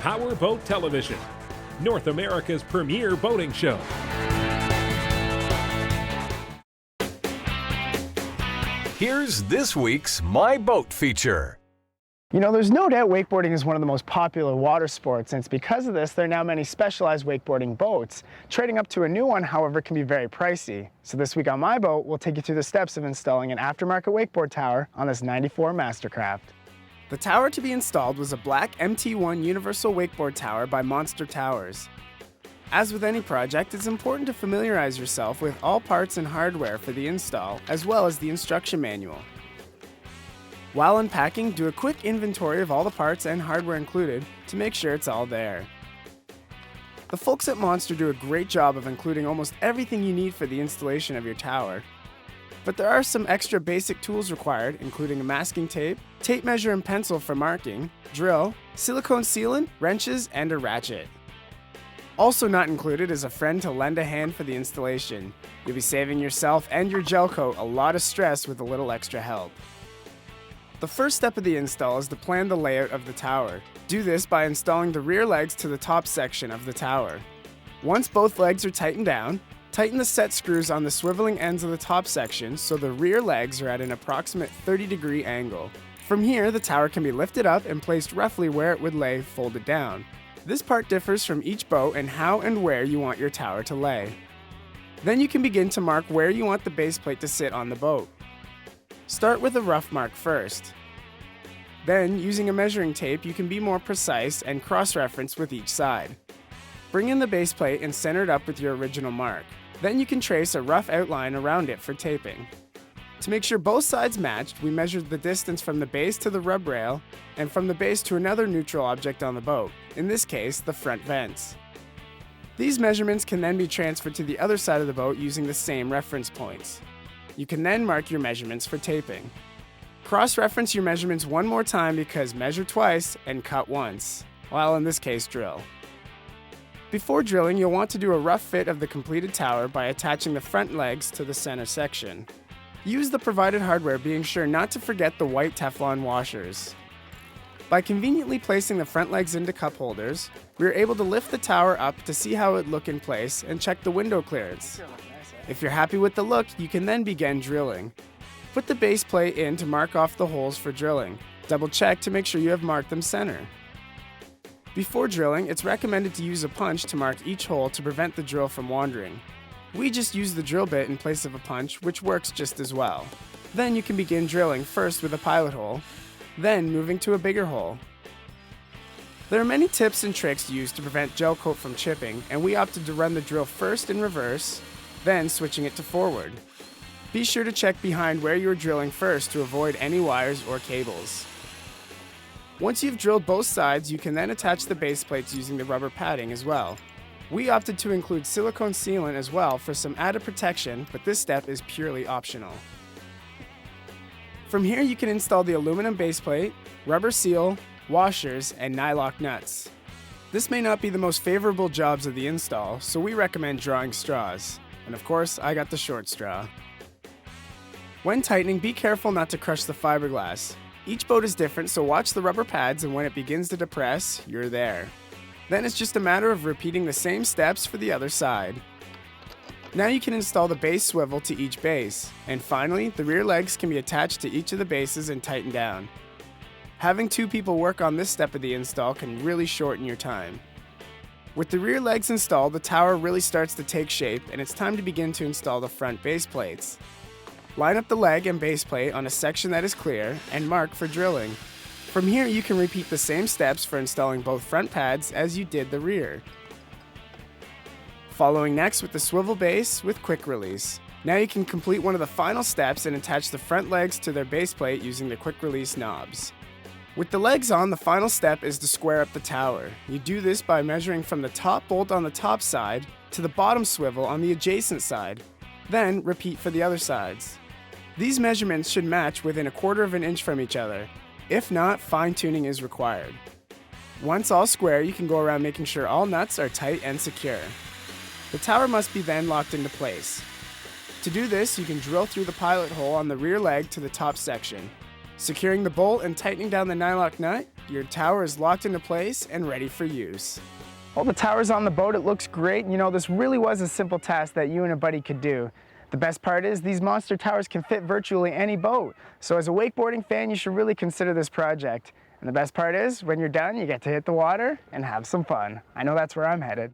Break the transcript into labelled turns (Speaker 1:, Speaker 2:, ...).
Speaker 1: PowerBoat Television, North America's premier boating show.
Speaker 2: Here's this week's My Boat feature.
Speaker 3: You know, there's no doubt wakeboarding is one of the most popular water sports, and it's because of this there are now many specialized wakeboarding boats. Trading up to a new one, however, can be very pricey. So this week on My Boat, we'll take you through the steps of installing an aftermarket wakeboard tower on this 94 Mastercraft. The tower to be installed was a black MT1 universal wakeboard tower by Monster Towers. As with any project, it's important to familiarize yourself with all parts and hardware for the install, as well as the instruction manual. While unpacking, do a quick inventory of all the parts and hardware included to make sure it's all there. The folks at Monster do a great job of including almost everything you need for the installation of your tower. But there are some extra basic tools required, including a masking tape, tape measure and pencil for marking, drill, silicone sealant, wrenches, and a ratchet. Also not included is a friend to lend a hand for the installation. You'll be saving yourself and your gel coat a lot of stress with a little extra help. The first step of the install is to plan the layout of the tower. Do this by installing the rear legs to the top section of the tower. Once both legs are tightened down, tighten the set screws on the swiveling ends of the top section so the rear legs are at an approximate 30-degree angle. From here, the tower can be lifted up and placed roughly where it would lay folded down. This part differs from each boat and how and where you want your tower to lay. Then you can begin to mark where you want the base plate to sit on the boat. Start with a rough mark first. Then, using a measuring tape, you can be more precise and cross-reference with each side. Bring in the base plate and center it up with your original mark. Then you can trace a rough outline around it for taping. To make sure both sides matched, we measured the distance from the base to the rub rail and from the base to another neutral object on the boat, in this case, the front vents. These measurements can then be transferred to the other side of the boat using the same reference points. You can then mark your measurements for taping. Cross-reference your measurements one more time because measure twice and cut once, while in this case drill. Before drilling, you'll want to do a rough fit of the completed tower by attaching the front legs to the center section. Use the provided hardware, being sure not to forget the white Teflon washers. By conveniently placing the front legs into cup holders, we are able to lift the tower up to see how it would look in place and check the window clearance. If you're happy with the look, you can then begin drilling. Put the base plate in to mark off the holes for drilling. Double check to make sure you have marked them center. Before drilling, it's recommended to use a punch to mark each hole to prevent the drill from wandering. We just use the drill bit in place of a punch, which works just as well. Then you can begin drilling, first with a pilot hole, then moving to a bigger hole. There are many tips and tricks used to prevent gel coat from chipping, and we opted to run the drill first in reverse, then switching it to forward. Be sure to check behind where you are drilling first to avoid any wires or cables. Once you've drilled both sides, you can then attach the base plates using the rubber padding as well. We opted to include silicone sealant as well for some added protection, but this step is purely optional. From here you can install the aluminum base plate, rubber seal, washers, and nylock nuts. This may not be the most favorable jobs of the install, so we recommend drawing straws. And of course, I got the short straw. When tightening, be careful not to crush the fiberglass. Each boat is different, so watch the rubber pads, and when it begins to depress, you're there. Then it's just a matter of repeating the same steps for the other side. Now you can install the base swivel to each base, and finally, the rear legs can be attached to each of the bases and tightened down. Having two people work on this step of the install can really shorten your time. With the rear legs installed, the tower really starts to take shape, and it's time to begin to install the front base plates. Line up the leg and base plate on a section that is clear, and mark for drilling. From here, you can repeat the same steps for installing both front pads as you did the rear. Following next with the swivel base with quick release. Now you can complete one of the final steps and attach the front legs to their base plate using the quick release knobs. With the legs on, the final step is to square up the tower. You do this by measuring from the top bolt on the top side to the bottom swivel on the adjacent side. Then repeat for the other sides. These measurements should match within 1/4 of an inch from each other. If not, fine-tuning is required. Once all square, you can go around making sure all nuts are tight and secure. The tower must be then locked into place. To do this, you can drill through the pilot hole on the rear leg to the top section. Securing the bolt and tightening down the nylock nut, your tower is locked into place and ready for use. Well, the tower's on the boat, it looks great. You know, this really was a simple task that you and a buddy could do. The best part is these monster towers can fit virtually any boat. So as a wakeboarding fan, you should really consider this project. And the best part is, when you're done, you get to hit the water and have some fun. I know that's where I'm headed.